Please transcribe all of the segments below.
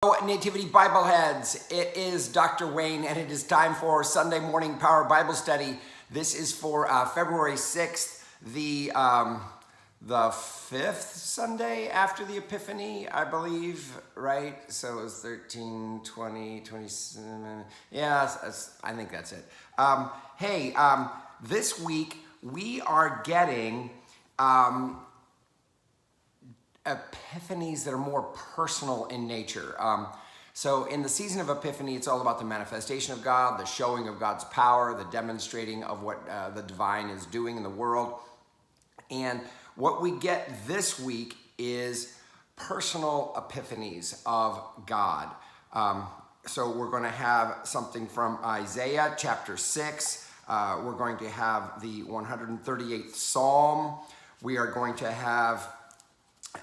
Nativity Bible heads, it is Dr. Wayne, and it is time for Sunday morning Power Bible Study. This is for February 6th, the 5th Sunday after the Epiphany, I believe, right? So it was 13, 20, 27, yeah, I think that's it. This week we are getting epiphanies that are more personal in nature. So in the season of Epiphany, it's all about the manifestation of God, the showing of God's power, the demonstrating of what the divine is doing in the world. And what we get this week is personal epiphanies of God. So we're going to have something from Isaiah chapter 6. We're going to have the 138th Psalm. We are going to have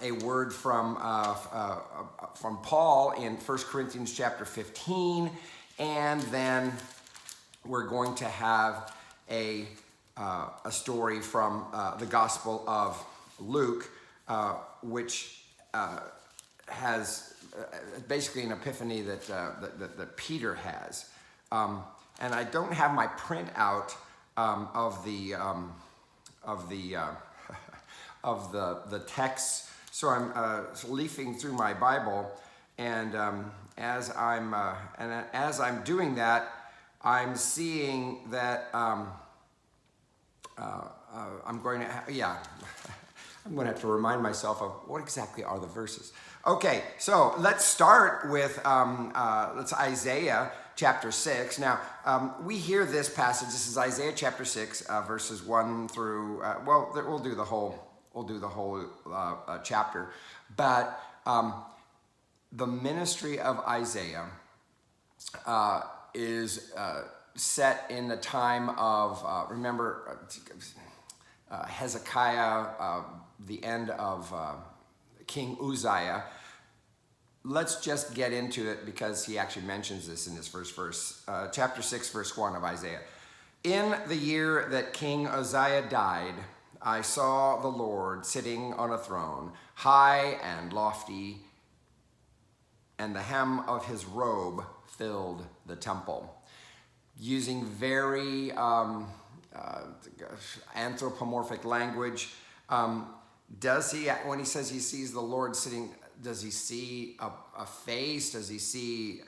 a word from Paul in 1 Corinthians chapter 15, and then we're going to have a story from the Gospel of Luke, which has basically an epiphany that Peter has. And I don't have my printout of the text. So I'm leafing through my Bible, and as I'm doing that, I'm seeing that I'm going to I'm going to have to remind myself of what exactly are the verses. Okay, so let's start with let's Isaiah chapter 6. Now we hear this passage. This is Isaiah chapter 6, verses 1 through we'll do the whole. We'll do the whole chapter. But the ministry of Isaiah is set in the time of, remember, Hezekiah, the end of King Uzziah. Let's just get into it because he actually mentions this in this first verse. Chapter 6, verse 1 of Isaiah. In the year that King Uzziah died, I saw the Lord sitting on a throne, high and lofty, and the hem of his robe filled the temple. Using very anthropomorphic language, does he, when he says he sees the Lord sitting, does he see a face? Does he see,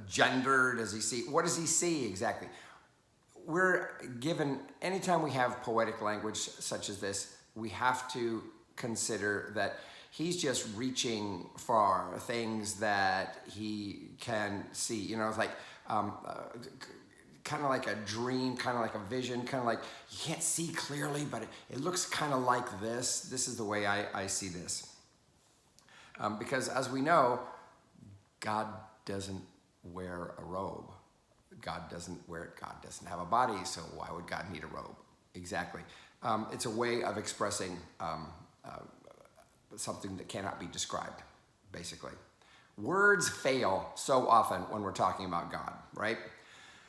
gender? Does he see, what does he see exactly? We're given, anytime we have poetic language such as this, we have to consider that he's just reaching for things that he can see. It's like kind of like a dream, kind of like a vision, kind of like you can't see clearly, but it looks kind of like this. This is the way I see this. Because as we know, God doesn't wear a robe. God doesn't wear it. God doesn't have a body, so why would God need a robe? Exactly. It's a way of expressing something that cannot be described, basically. Words fail so often when we're talking about God, right?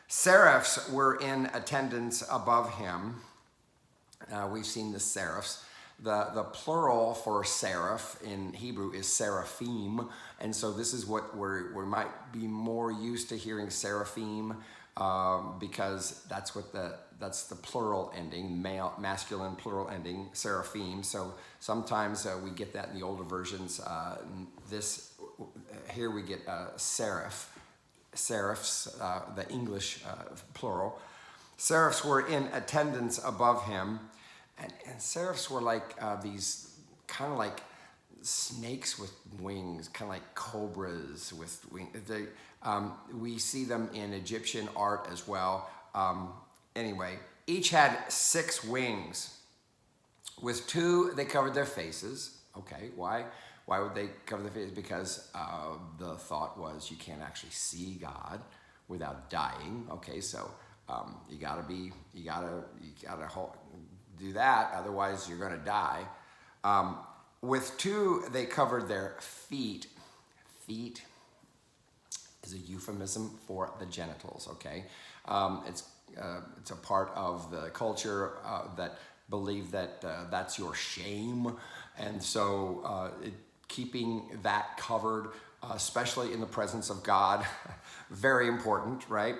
Seraphs were in attendance above him. We've seen the seraphs. The plural for seraph in Hebrew is seraphim, and so this is what we might be more used to hearing seraphim because that's the plural ending, masculine plural ending, seraphim. So sometimes we get that in the older versions. Here we get seraphs, the English plural. Seraphs were in attendance above him. And seraphs were like these kind of like snakes with wings, kind of like cobras with wings. We see them in Egyptian art as well. Anyway, each had 6 wings. With 2, they covered their faces. Okay, why? Why would they cover their faces? Because the thought was you can't actually see God without dying. Okay, so you gotta do that, otherwise you're going to die. With 2, they covered their feet. Feet is a euphemism for the genitals, okay? It's a part of the culture that believe that that's your shame, and so keeping that covered especially in the presence of God. Very important, right?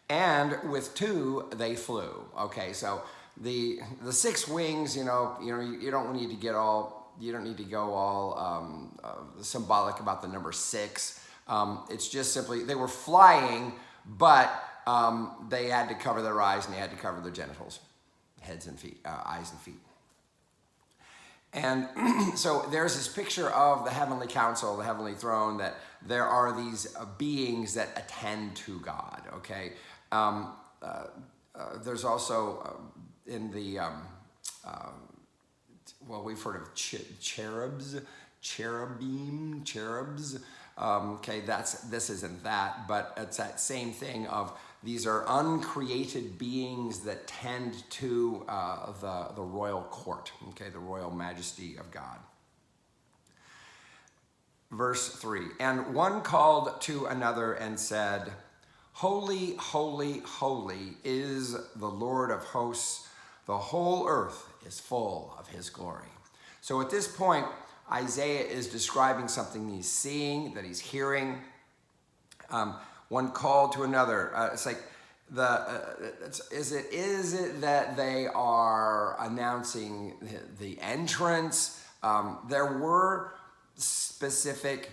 And with 2, they flew. Okay, so the 6 wings, you don't need to go all symbolic about the number 6. It's just simply they were flying, but they had to cover their eyes and they had to cover their genitals, heads and feet, eyes and feet. And so there's this picture of the heavenly council, the heavenly throne, that there are these beings that attend to God, okay? There's also in the, we've heard of cherubs. Okay, this isn't that, but it's that same thing of these are uncreated beings that tend to the royal court, okay, the royal majesty of God. Verse 3, and one called to another and said, Holy, holy, holy is the Lord of hosts. The whole earth is full of his glory. So at this point, Isaiah is describing something he's seeing, that he's hearing. One called to another. It's like is it that they are announcing the entrance? There were specific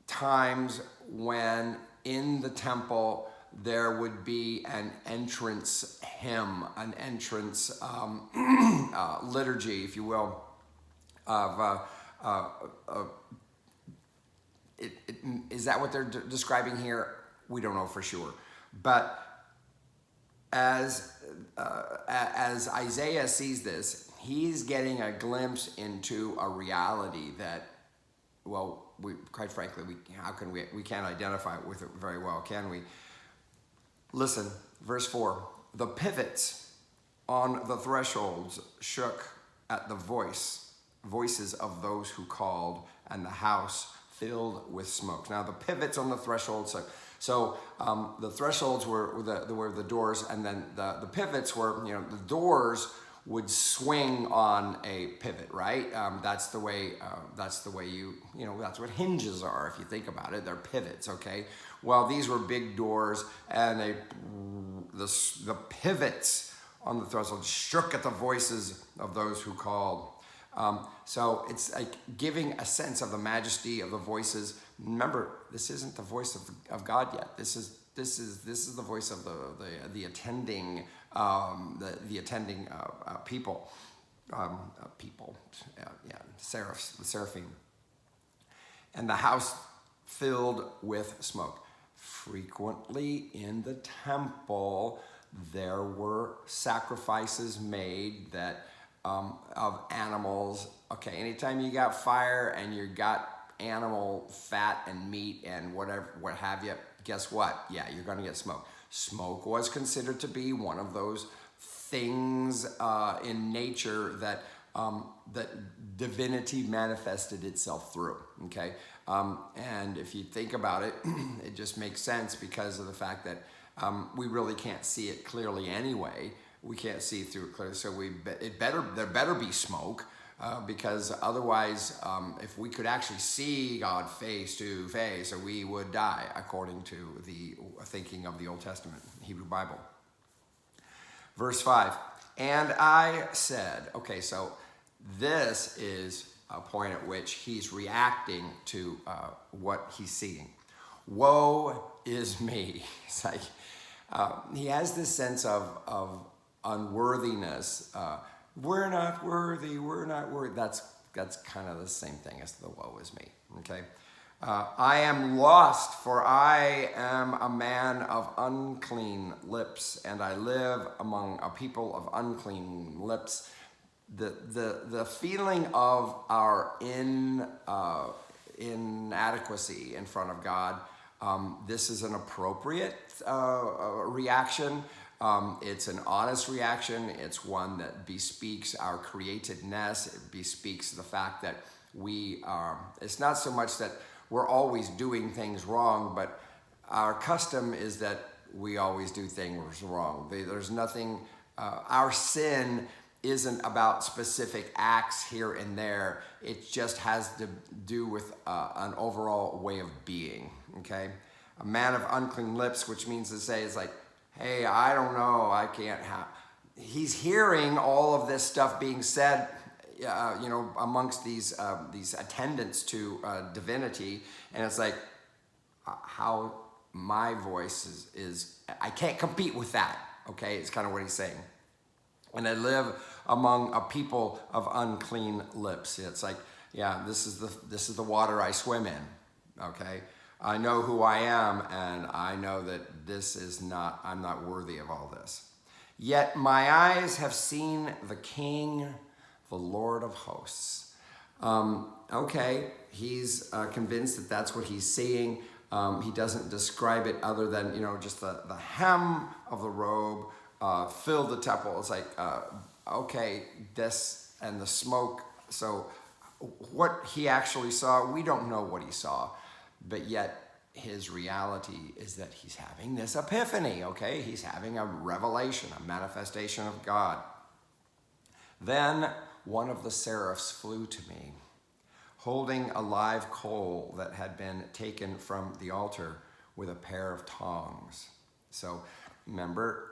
times when in the temple there would be an entrance hymn, an entrance liturgy, if you will, is that what they're describing here? We don't know for sure. But as Isaiah sees this, he's getting a glimpse into a reality that, well, quite frankly, we can't identify it with it very well, can we? Listen, verse 4, the pivots on the thresholds shook at the voices of those who called, and the house filled with smoke. Now the pivots on the thresholds, so the thresholds were the doors, and then the pivots were, the doors would swing on a pivot, right? That's the way that's what hinges are, if you think about it. They're pivots, okay? Well, these were big doors, and the pivots on the threshold shook at the voices of those who called. So it's like giving a sense of the majesty of the voices. Remember, this isn't the voice of God yet. This is the voice of the attending people, seraphs, the seraphim, and the house filled with smoke. Frequently in the temple, there were sacrifices made that of animals. Okay, anytime you got fire and you got animal fat and meat and whatever, what have you, guess what? Yeah, you're going to get smoke. Smoke was considered to be one of those things in nature that divinity manifested itself through. Okay, and if you think about it, it just makes sense because of the fact that we really can't see it clearly anyway. We can't see through it clearly, so there better be smoke. Because otherwise, if we could actually see God face to face, we would die, according to the thinking of the Old Testament Hebrew Bible. Verse 5, and I said, okay, so this is a point at which he's reacting to what he's seeing. Woe is me. It's like he has this sense of unworthiness. We're not worthy. That's kind of the same thing as the woe is me, okay? I am lost, for I am a man of unclean lips, and I live among a people of unclean lips. The feeling of our inadequacy in front of God, this is an appropriate reaction. It's an honest reaction. It's one that bespeaks our createdness. It bespeaks the fact that it's not so much that we're always doing things wrong, but our custom is that we always do things wrong. There's nothing, our sin isn't about specific acts here and there. It just has to do with an overall way of being, okay? A man of unclean lips, which means to say, is like, hey, I don't know, I can't have. He's hearing all of this stuff being said, amongst these attendants to divinity, and it's like, how my voice is I can't compete with that, okay? It's kind of what he's saying. And I live among a people of unclean lips. It's like, yeah, this is the water I swim in, okay? I know who I am, and I know that I'm not worthy of all this. Yet my eyes have seen the King, the Lord of hosts. Okay, he's convinced that that's what he's seeing. He doesn't describe it other than, just the hem of the robe filled the temple. It's like, okay, this and the smoke. So what he actually saw, we don't know what he saw, but yet his reality is that he's having this epiphany, okay? He's having a revelation, a manifestation of God. Then one of the seraphs flew to me, holding a live coal that had been taken from the altar with a pair of tongs. So remember,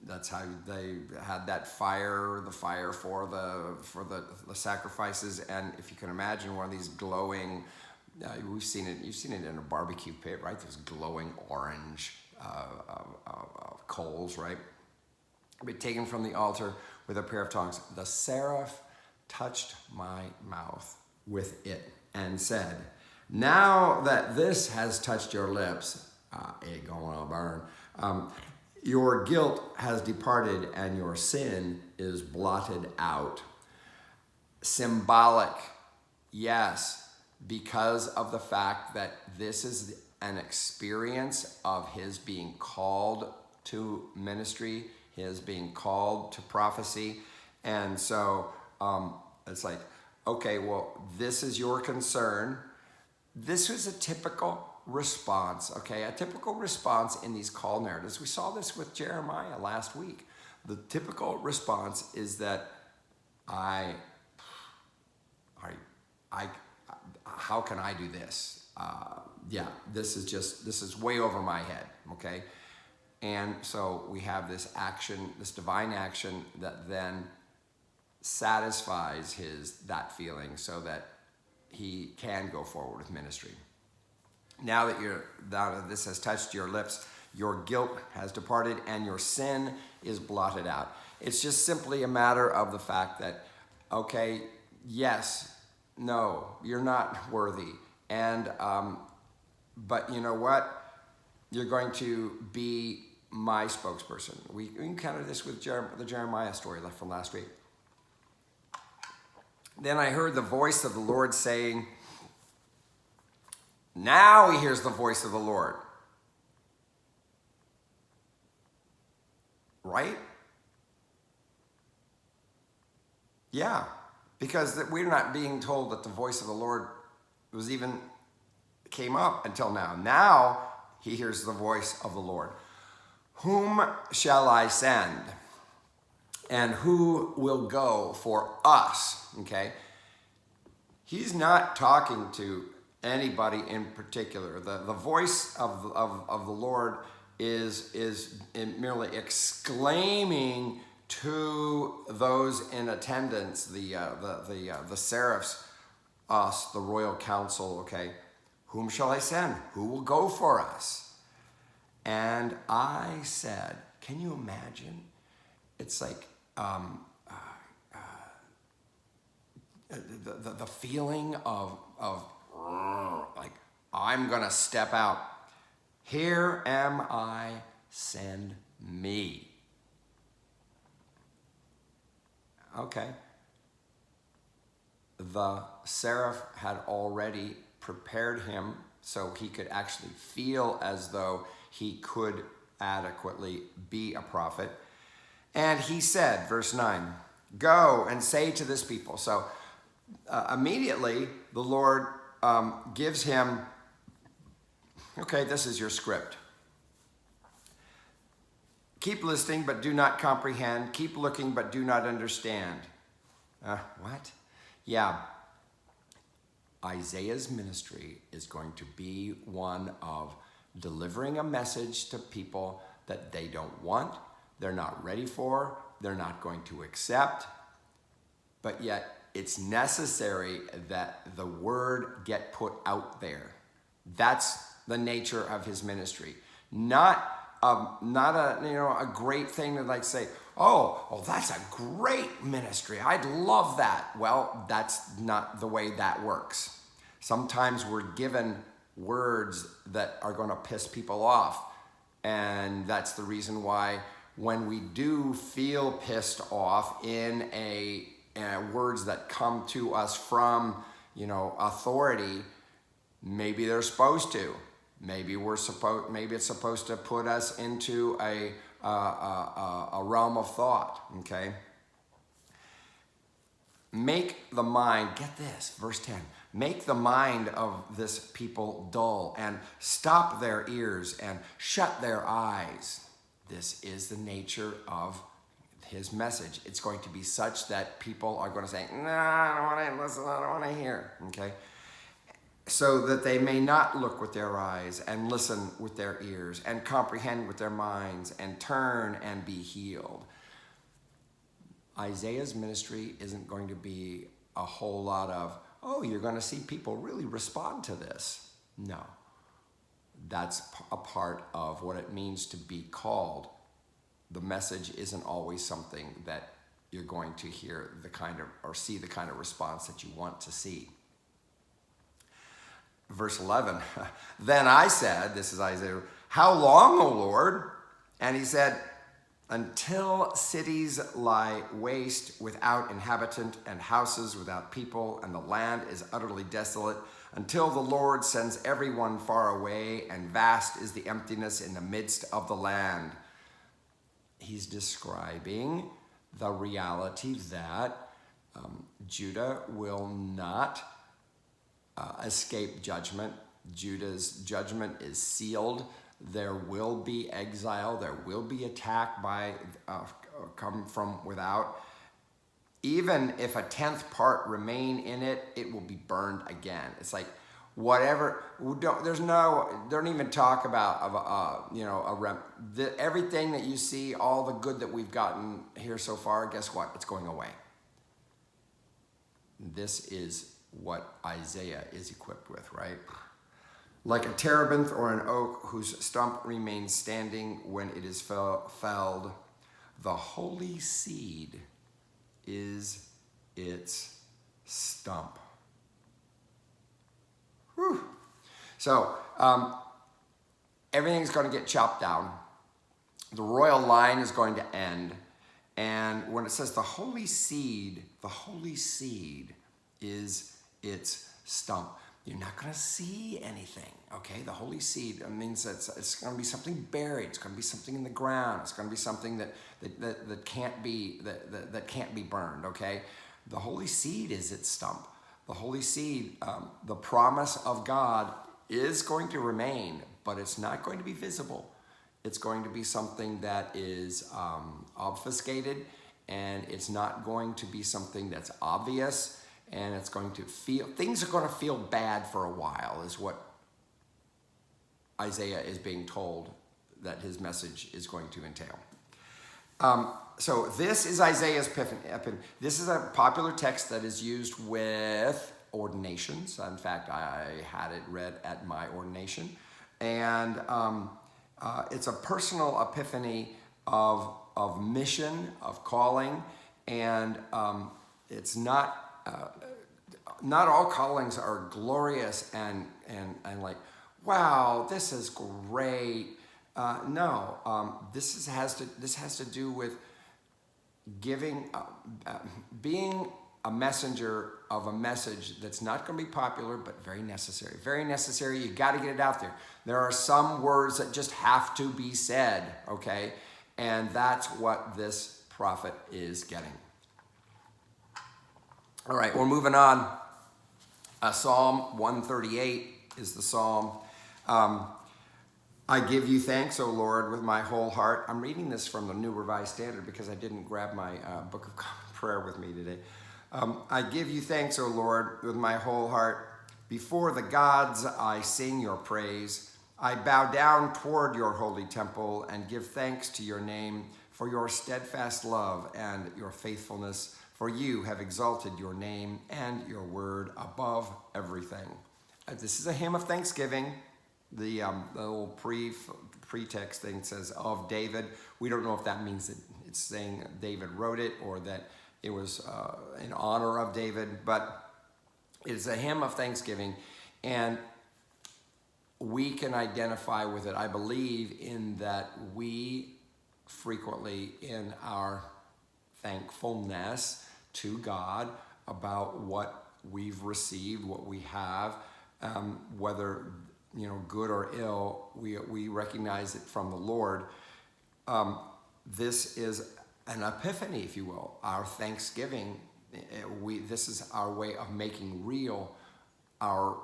that's how they had that fire, the fire for the sacrifices. And if you can imagine one of these glowing, you've seen it in a barbecue pit, right? Those glowing orange coals, right? But taken from the altar with a pair of tongs. The seraph touched my mouth with it and said, now that this has touched your lips, it going to burn, your guilt has departed and your sin is blotted out. Symbolic, yes, because of the fact that this is an experience of his being called to ministry, his being called to prophecy. And so it's like, okay, well, this is your concern. This was a typical response, okay? A typical response in these call narratives. We saw this with Jeremiah last week. The typical response is that how can I do this? This is way over my head, okay? And so we have this action, this divine action that then satisfies that feeling so that he can go forward with ministry. Now that this has touched your lips, your guilt has departed and your sin is blotted out. It's just simply a matter of the fact that, okay, yes, no, you're not worthy. And, but you know what? You're going to be my spokesperson. We encountered this with the Jeremiah story from last week. Then I heard the voice of the Lord saying, now he hears the voice of the Lord. Right? Yeah, because we're not being told that the voice of the Lord came up until now. Now he hears the voice of the Lord. Whom shall I send? And who will go for us? Okay? He's not talking to anybody in particular. The voice of the Lord is merely exclaiming to those in attendance, the seraphs, us, the royal council, okay? Whom shall I send? Who will go for us? And I said, can you imagine? It's like the feeling of like, I'm gonna step out. Here am I, send me. Okay. The seraph had already prepared him so he could actually feel as though he could adequately be a prophet. And he said, verse 9, go and say to this people. So immediately the Lord gives him, okay, this is your script. Keep listening, but do not comprehend. Keep looking, but do not understand. What? Yeah. Isaiah's ministry is going to be one of delivering a message to people that they don't want, they're not ready for, they're not going to accept, but yet it's necessary that the word get put out there. That's the nature of his ministry. Not a great thing to like say, oh, that's a great ministry. I'd love that. Well, that's not the way that works. Sometimes we're given words that are going to piss people off. And that's the reason why when we do feel pissed off in words that come to us from, authority, maybe they're supposed to. Maybe it's supposed to put us into a realm of thought, okay? Make the mind, get this, verse 10, make the mind of this people dull and stop their ears and shut their eyes. This is the nature of his message. It's going to be such that people are going to say, no, I don't want to listen, I don't want to hear, okay? So that they may not look with their eyes and listen with their ears and comprehend with their minds and turn and be healed. Isaiah's ministry isn't going to be a whole lot of, you're going to see people really respond to this. No. That's a part of what it means to be called. The message isn't always something that you're going to hear or see the kind of response that you want to see. Verse 11, then I said, this is Isaiah, how long, O Lord? And he said, until cities lie waste without inhabitant and houses without people, and the land is utterly desolate, until the Lord sends everyone far away, and vast is the emptiness in the midst of the land. He's describing the reality that Judah will not escape judgment. Judah's judgment is sealed. There will be exile. There will be attack come from without. Even if a 10th part remain in it, it will be burned again. It's like whatever. Don't even talk about everything that you see, all the good that we've gotten here so far. Guess what? It's going away. This is what Isaiah is equipped with, right? Like a terebinth or an oak whose stump remains standing when it is felled, the holy seed is its stump. Whew. So everything's going to get chopped down. The royal line is going to end. And when it says the holy seed is its stump. You're not going to see anything, okay? The holy seed means that it's going to be something buried. It's going to be something in the ground. It's going to be something that can't be burned, okay? The holy seed is its stump. The holy seed, the promise of God is going to remain, but it's not going to be visible. It's going to be something that is obfuscated, and it's not going to be something that's obvious. And it's going to things are going to feel bad for a while, is what Isaiah is being told that his message is going to entail. So this is Isaiah's Epiphany. This is a popular text that is used with ordinations. In fact, I had it read at my ordination. And it's a personal epiphany of mission, of calling, and it's not all callings are glorious and like, wow, this is great. This has to do with giving, being a messenger of a message that's not going to be popular, but very necessary. Very necessary. You got to get it out there. There are some words that just have to be said, okay? And that's what this prophet is getting. All right, we're moving on. Psalm 138 is the psalm. I give you thanks, O Lord, with my whole heart. I'm reading this from the New Revised Standard because I didn't grab my Book of Common Prayer with me today. I give you thanks, O Lord, with my whole heart. Before the gods, I sing your praise. I bow down toward your holy temple and give thanks to your name for your steadfast love and your faithfulness, for you have exalted your name and your word above everything. This is a hymn of thanksgiving. The little pretext thing says of David. We don't know if that means that it's saying David wrote it or that it was in honor of David, but it's a hymn of thanksgiving, and we can identify with it, I believe, in that we frequently in our thankfulness to God about what we've received, what we have, whether good or ill, we recognize it from the Lord. This is an epiphany, if you will, our thanksgiving. This is our way of making real our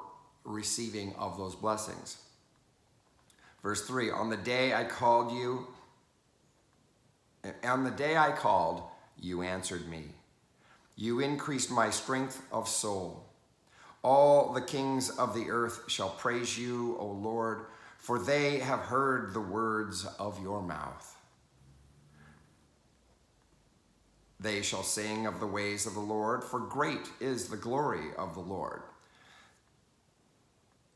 receiving of those blessings. Verse 3, on the day I called, you answered me. You increased my strength of soul. All the kings of the earth shall praise you, O Lord, for they have heard the words of your mouth. They shall sing of the ways of the Lord, for great is the glory of the Lord.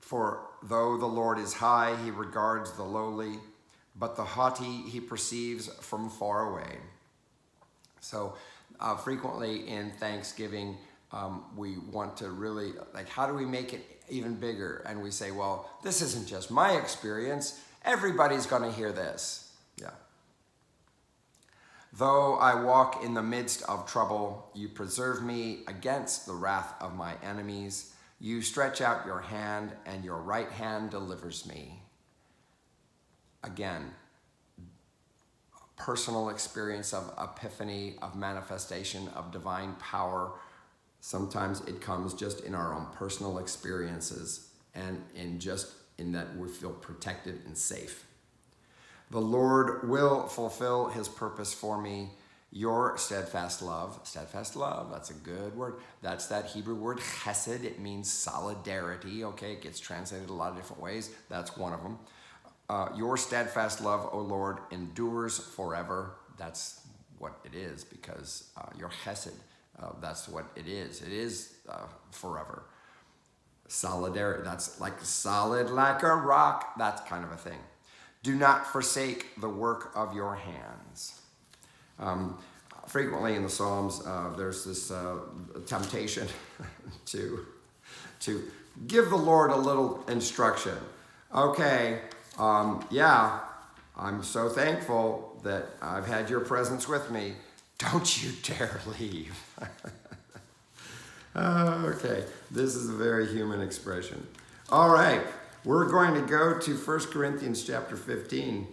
For though the Lord is high, he regards the lowly, but the haughty he perceives from far away. So frequently in Thanksgiving, we want to really, how do we make it even bigger? And we say, well, this isn't just my experience. Everybody's going to hear this. Yeah. Though I walk in the midst of trouble, you preserve me against the wrath of my enemies. You stretch out your hand, and your right hand delivers me. Again, personal experience of epiphany, of manifestation, of divine power. Sometimes it comes just in our own personal experiences and in that we feel protected and safe. The Lord will fulfill his purpose for me. Your steadfast love, that's a good word. That's that Hebrew word chesed. It means solidarity, okay? It gets translated a lot of different ways. That's one of them. Your steadfast love, O Lord, endures forever. That's what it is, because your chesed, that's what it is. It is forever. Solidarity, that's like solid like a rock, that kind of a thing. Do not forsake the work of your hands. Frequently in the Psalms, there's this temptation to give the Lord a little instruction. Okay, I'm so thankful that I've had your presence with me. Don't you dare leave. Okay, this is a very human expression. All right, we're going to go to 1 Corinthians chapter 15.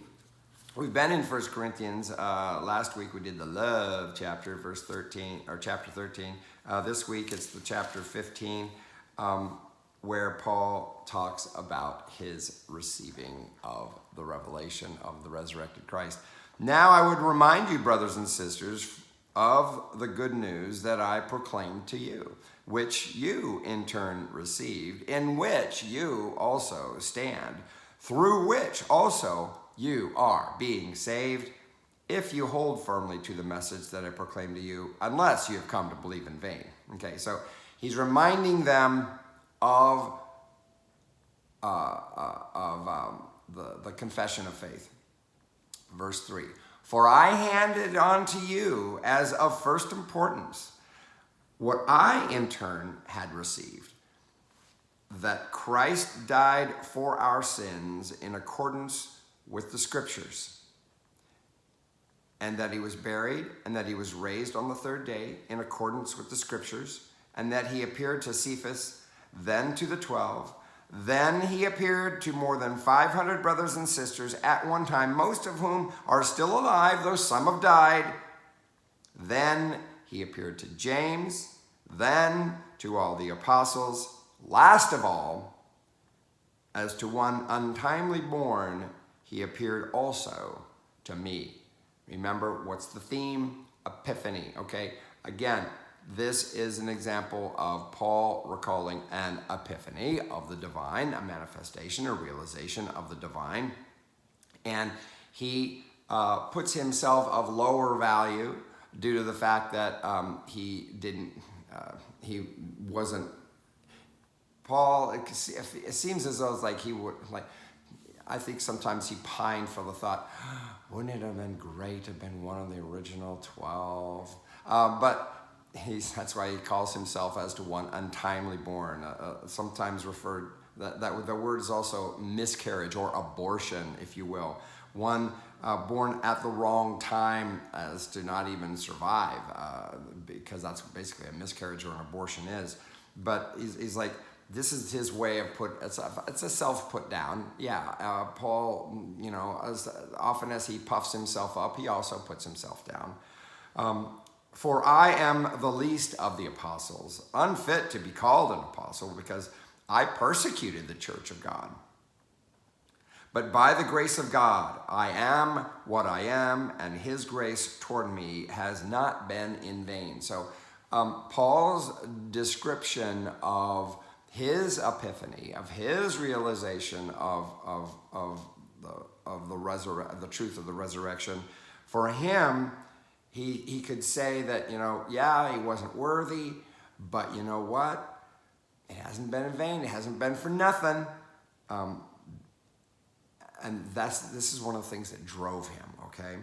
We've been in 1 Corinthians. Last week we did the love chapter, chapter 13. This week it's the chapter 15, where Paul talks about his receiving of the revelation of the resurrected Christ. Now I would remind you, brothers and sisters, of the good news that I proclaimed to you, which you in turn received, in which you also stand, through which also you are being saved, if you hold firmly to the message that I proclaimed to you, unless you have come to believe in vain. Okay, so he's reminding them of the confession of faith. Verse 3, for I handed on to you as of first importance what I in turn had received, that Christ died for our sins in accordance with the Scriptures, and that he was buried, and that he was raised on the third day in accordance with the Scriptures, and that he appeared to Cephas, then to the 12. Then he appeared to more than 500 brothers and sisters at one time, most of whom are still alive, though some have died. Then he appeared to James, then to all the apostles. Last of all, as to one untimely born, he appeared also to me. Remember, what's the theme? Epiphany, okay? Again, this is an example of Paul recalling an epiphany of the divine, a manifestation, a realization of the divine. And he puts himself of lower value due to the fact that he wasn't, Paul, it seems as though it's like he would, I think sometimes he pined for the thought, wouldn't it have been great to have been one of the original 12? But that's why he calls himself as to one untimely born, sometimes referred, that the word is also miscarriage or abortion, if you will. One born at the wrong time as to not even survive, because that's basically a miscarriage or an abortion is. But he's like, this is his way of it's a self put down. Yeah, Paul, as often as he puffs himself up, he also puts himself down. For I am the least of the apostles, unfit to be called an apostle, because I persecuted the church of God. But by the grace of God, I am what I am, and his grace toward me has not been in vain. So Paul's description of his epiphany, of his realization of the truth of the resurrection, for him, he could say that, he wasn't worthy, but you know what? It hasn't been in vain. It hasn't been for nothing. And this is one of the things that drove him, okay?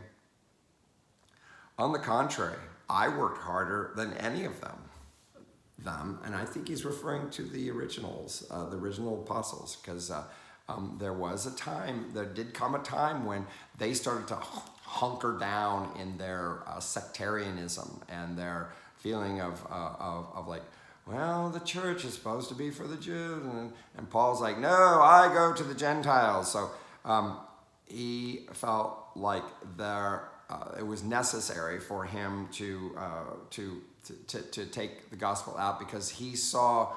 On the contrary, I worked harder than any of them. And I think he's referring to the originals, the original apostles, because there did come a time when they started to hunker down in their sectarianism and their feeling of like, well, the church is supposed to be for the Jews. And Paul's like, no, I go to the Gentiles. So he felt like it was necessary for him to take the gospel out, because he saw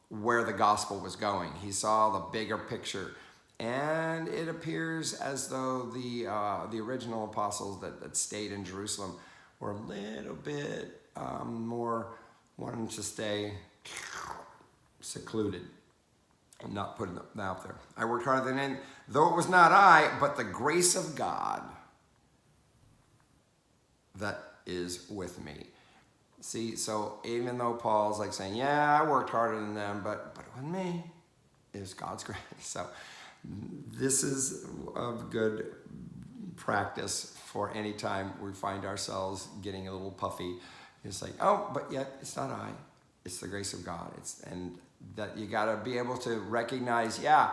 where the gospel was going. He saw the bigger picture. And it appears as though the original apostles that stayed in Jerusalem were a little bit more wanting to stay secluded and not putting them out there. I worked harder than any, though it was not I, but the grace of God that is with me. See, so even though Paul's like saying, yeah, I worked harder than them, but with me is God's grace. So this is a good practice for any time we find ourselves getting a little puffy. It's like, oh, but yet it's not I, it's the grace of God. And that you got to be able to recognize, yeah,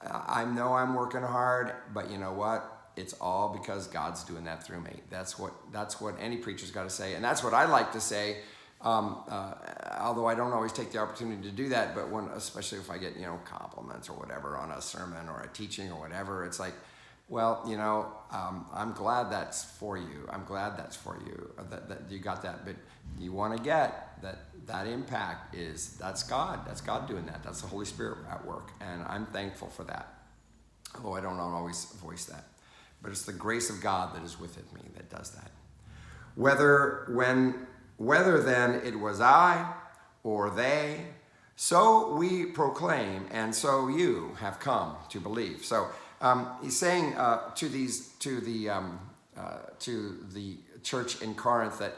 I know I'm working hard, but you know what? It's all because God's doing that through me. That's what any preacher's got to say, and that's what I like to say. Although I don't always take the opportunity to do that, but especially if I get compliments or whatever on a sermon or a teaching or whatever, it's like, well, I'm glad that's for you. I'm glad that's for you that you got that, but you want to get that impact that's God. That's God doing that. That's the Holy Spirit at work, and I'm thankful for that. Although I don't always voice that. But it's the grace of God that is within me that does that. Whether then it was I or they, so we proclaim, and so you have come to believe. So he's saying to the church in Corinth that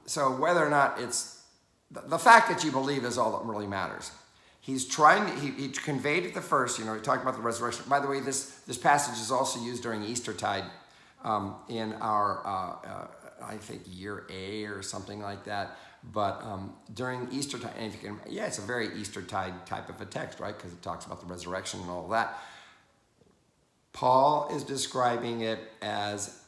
so whether or not it's the fact that you believe is all that really matters. He's he conveyed it the first, he talked about the resurrection. By the way, this passage is also used during Eastertide in our, I think, year A or something like that. But during Eastertide, and if you can, it's a very Eastertide type of a text, right? Because it talks about the resurrection and all of that. Paul is describing it as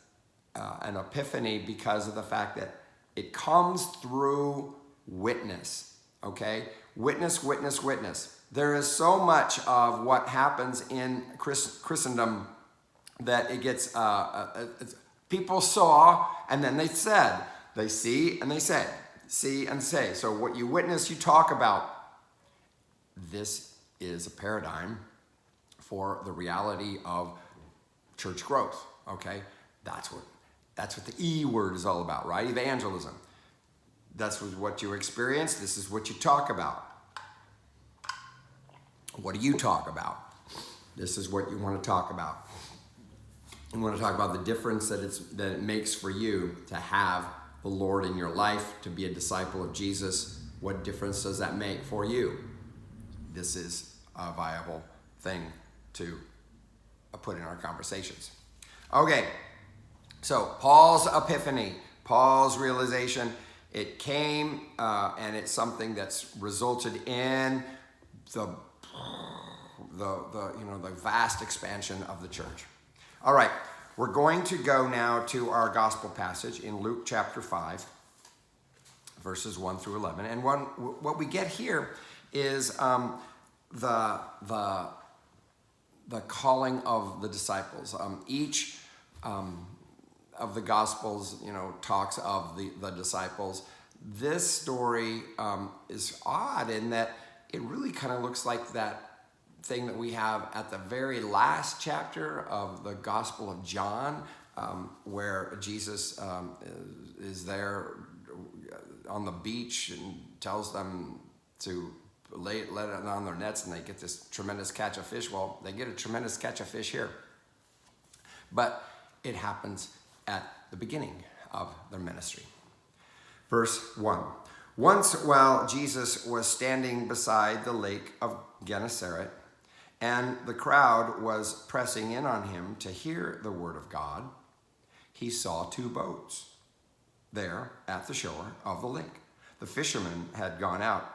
an epiphany because of the fact that it comes through witness, okay? Witness, witness, witness. There is so much of what happens in Christendom that it gets, people saw and then they said. They see and they say. See and say. So what you witness, you talk about. This is a paradigm for the reality of church growth, okay? That's what the E word is all about, right? Evangelism. That's what you experience. This is what you talk about. What do you talk about? This is what you want to talk about. You want to talk about the difference that it makes for you to have the Lord in your life, to be a disciple of Jesus. What difference does that make for you? This is a viable thing to put in our conversations. Okay, so Paul's epiphany, Paul's realization, it came and it's something that's resulted in the vast expansion of the church. All right, we're going to go now to our gospel passage in Luke chapter 5, verses 1 through 11. And what we get here is the calling of the disciples. Each of the Gospels, talks of the disciples. This story is odd in that it really kind of looks like that thing that we have at the very last chapter of the Gospel of John, where Jesus is there on the beach and tells them to let it on their nets, and they get this tremendous catch of fish. Well, they get a tremendous catch of fish here. But it happens at the beginning of their ministry. Verse 1. Once while Jesus was standing beside the lake of Gennesaret, and the crowd was pressing in on him to hear the word of God, he saw two boats there at the shore of the lake. The fishermen had gone out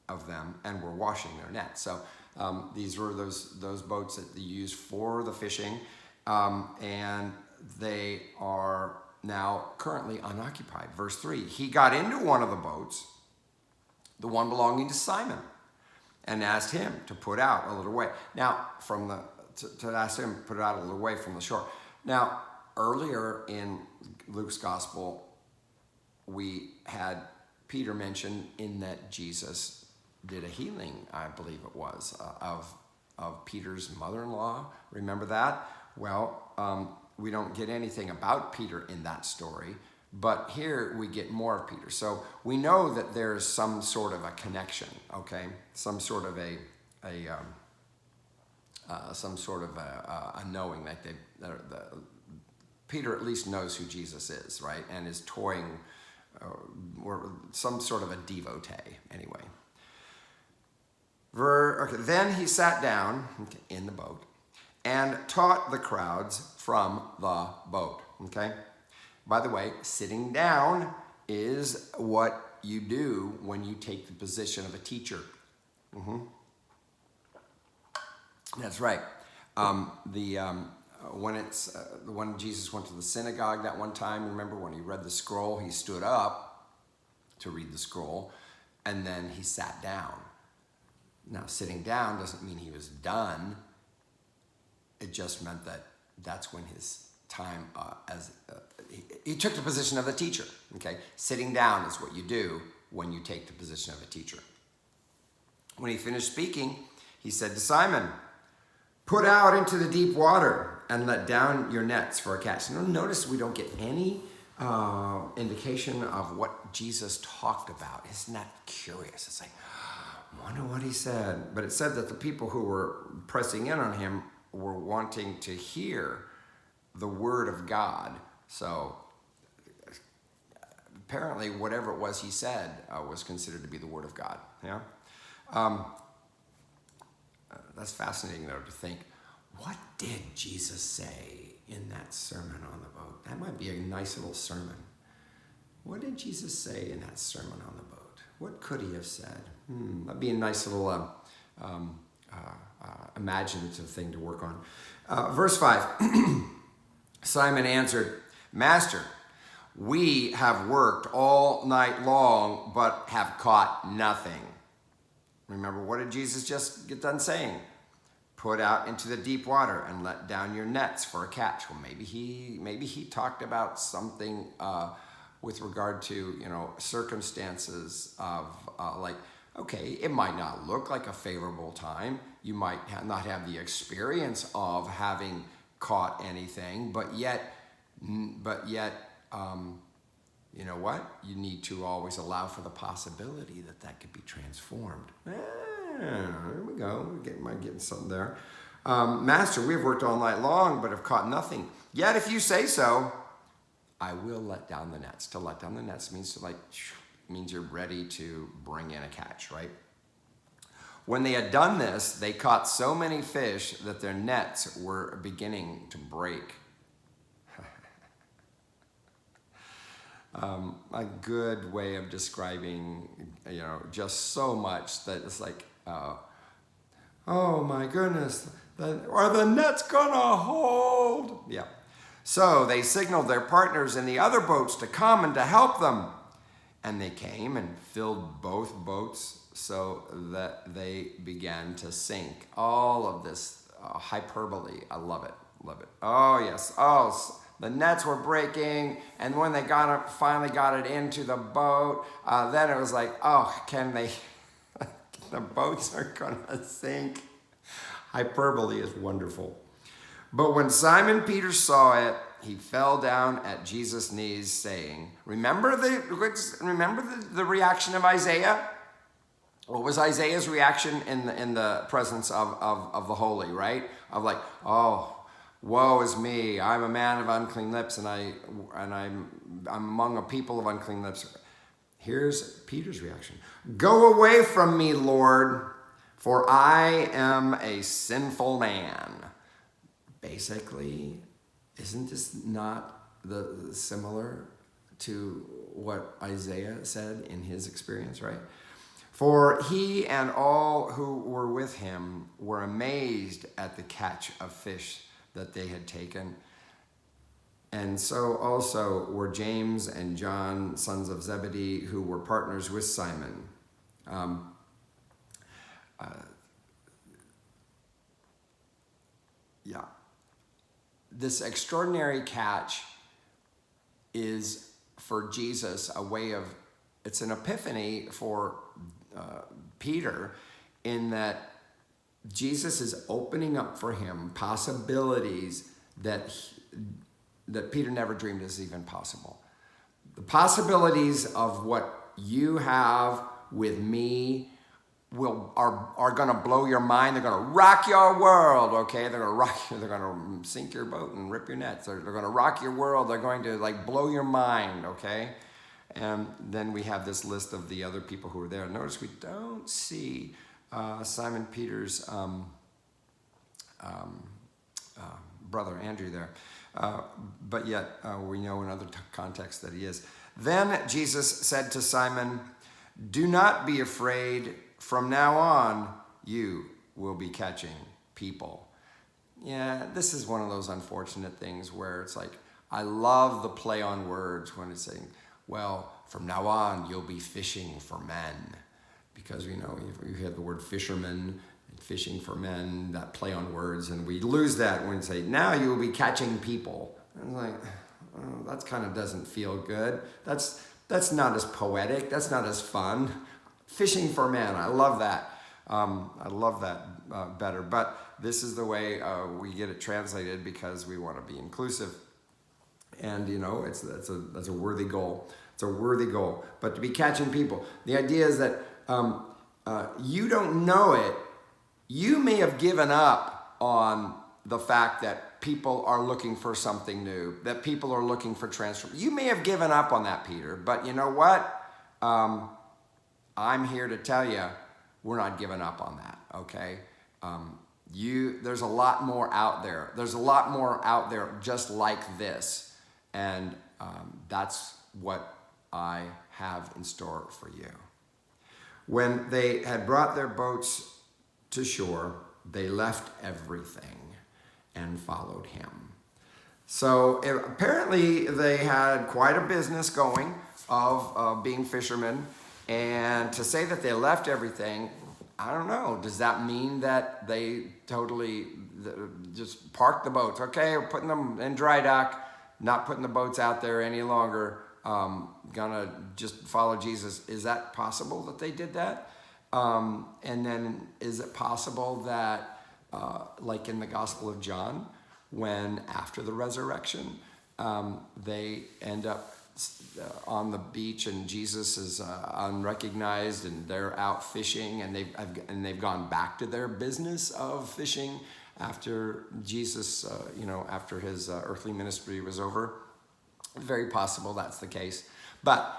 of them and were washing their nets. So these were those boats that they use for the fishing, and they are now currently unoccupied. Verse 3, he got into one of the boats, the one belonging to Simon, and asked him to put out a little way. Now, to ask him to put it out a little way from the shore. Now, earlier in Luke's gospel, we had Peter mentioned in that Jesus did a healing, I believe it was, of Peter's mother-in-law. Remember that? Well, we don't get anything about Peter in that story, but here we get more of Peter. So we know that there's some sort of a connection, okay? Some sort of a knowing that Peter at least knows who Jesus is, right? And is toying, or some sort of a devotee, anyway. Then he sat down in the boat and taught the crowds from the boat, okay? By the way, sitting down is what you do when you take the position of a teacher. That's right. When Jesus went to the synagogue that one time, remember when he read the scroll, he stood up to read the scroll, and then he sat down. Now, sitting down doesn't mean he was done. It just meant that that's when his time he took the position of the teacher, okay? Sitting down is what you do when you take the position of a teacher. When he finished speaking, he said to Simon, put out into the deep water and let down your nets for a catch. Now, notice we don't get any indication of what Jesus talked about. Isn't that curious? It's like, I wonder what he said. But it said that the people who were pressing in on him were wanting to hear the word of God. So apparently whatever it was he said was considered to be the word of God. Yeah. That's fascinating, though, to think, what did Jesus say in that sermon on the boat? That might be a nice little sermon. What did Jesus say in that sermon on the boat? What could he have said? That'd be a nice little imaginative thing to work on. Verse 5, Simon answered, Master, we have worked all night long, but have caught nothing. Remember, what did Jesus just get done saying? Put out into the deep water and let down your nets for a catch. Well, maybe he talked about something with regard to, circumstances of okay, it might not look like a favorable time. You might not have the experience of having caught anything, but yet, you know what? You need to always allow for the possibility that could be transformed. Here we go. We're getting something there. Master, we have worked all night long, but have caught nothing. Yet if you say so, I will let down the nets. To let down the nets means means you're ready to bring in a catch, right? When they had done this, they caught so many fish that their nets were beginning to break. A good way of describing, just so much that it's like, oh my goodness, are the nets gonna hold? Yeah. So they signaled their partners in the other boats to come and to help them. And they came and filled both boats so that they began to sink. All of this hyperbole, I love it, love it. Oh yes, the nets were breaking, and when they finally got it into the boat, then it was like, the boats are gonna sink. Hyperbole is wonderful. But when Simon Peter saw it, he fell down at Jesus' knees, saying, remember the reaction of Isaiah? What was Isaiah's reaction in the presence of the holy, right? Of like, oh, woe is me, I'm a man of unclean lips, and I'm among a people of unclean lips. Here's Peter's reaction. Go away from me, Lord, for I am a sinful man. Basically, isn't this not similar to what Isaiah said in his experience, right? For he and all who were with him were amazed at the catch of fish that they had taken. And so also were James and John, sons of Zebedee, who were partners with Simon. This extraordinary catch is for Jesus a way of, it's an epiphany for Peter, in that Jesus is opening up for him possibilities that Peter never dreamed is even possible. The possibilities of what you have with me are going to blow your mind. They're going to rock your world, okay? They're going to sink your boat and rip your nets. They're going to rock your world. They're going to blow your mind, okay? And then we have this list of the other people who were there. Notice we don't see Simon Peter's brother Andrew there. But yet we know in other contexts that he is. Then Jesus said to Simon, do not be afraid. From now on, you will be catching people. Yeah, this is one of those unfortunate things where it's like, I love the play on words when it's saying, well, from now on, you'll be fishing for men. Because, you have the word fisherman, and fishing for men, that play on words, and we lose that when we say, now you will be catching people. And it's like, oh, that kind of doesn't feel good. That's not as poetic. That's not as fun. Fishing for men, I love that. I love that better. But this is the way we get it translated because we want to be inclusive. And, that's a worthy goal. It's a worthy goal. But to be catching people, the idea is that you don't know it. You may have given up on the fact that people are looking for something new, that people are looking for transformation. You may have given up on that, Peter. But you know what? I'm here to tell you, we're not giving up on that, okay? There's a lot more out there. There's a lot more out there just like this. And that's what I have in store for you. When they had brought their boats to shore, they left everything and followed him. So apparently they had quite a business going of being fishermen. And to say that they left everything, I don't know. Does that mean that they totally just parked the boats? Okay, we're putting them in dry dock, not putting the boats out there any longer, gonna just follow Jesus. Is that possible that they did that? And then is it possible that, like in the Gospel of John, when after the resurrection, they end up on the beach and Jesus is unrecognized and they're out fishing and they've gone back to their business of fishing after Jesus, after his earthly ministry was over. Very possible that's the case. But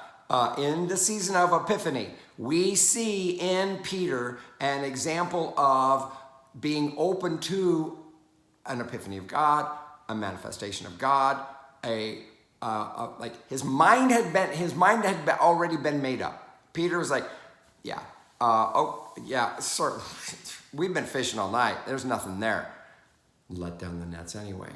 in the season of Epiphany, we see in Peter an example of being open to an epiphany of God, a manifestation of God, like his mind had already been made up. Peter was like, sir, we've been fishing all night. There's nothing there. Let down the nets anyway.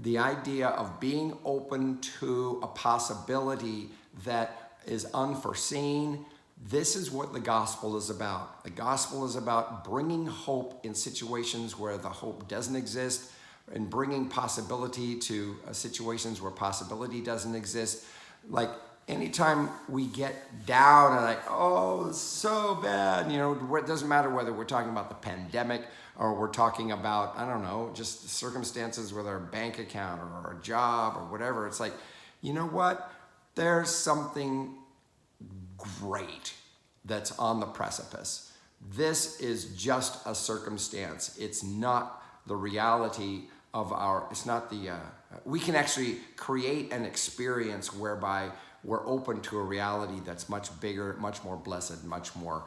The idea of being open to a possibility that is unforeseen, this is what the gospel is about. The gospel is about bringing hope in situations where the hope doesn't exist, and bringing possibility to situations where possibility doesn't exist. Like anytime we get down and like, oh, it's so bad, it doesn't matter whether we're talking about the pandemic or we're talking about, I don't know, just circumstances with our bank account or our job or whatever. It's like, you know what? There's something great that's on the precipice. This is just a circumstance. It's not the reality of we can actually create an experience whereby we're open to a reality that's much bigger, much more blessed, much more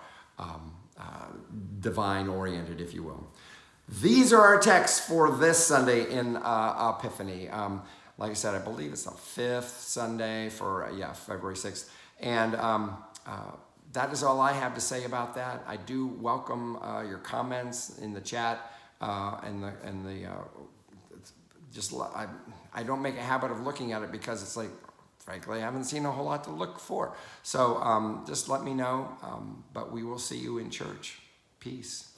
divine oriented, if you will. These are our texts for this Sunday in Epiphany. Like I said, I believe it's the 5th Sunday for, February 6th. And that is all I have to say about that. I do welcome your comments in the chat I don't make a habit of looking at it because it's like, frankly, I haven't seen a whole lot to look for. So just let me know, but we will see you in church. Peace.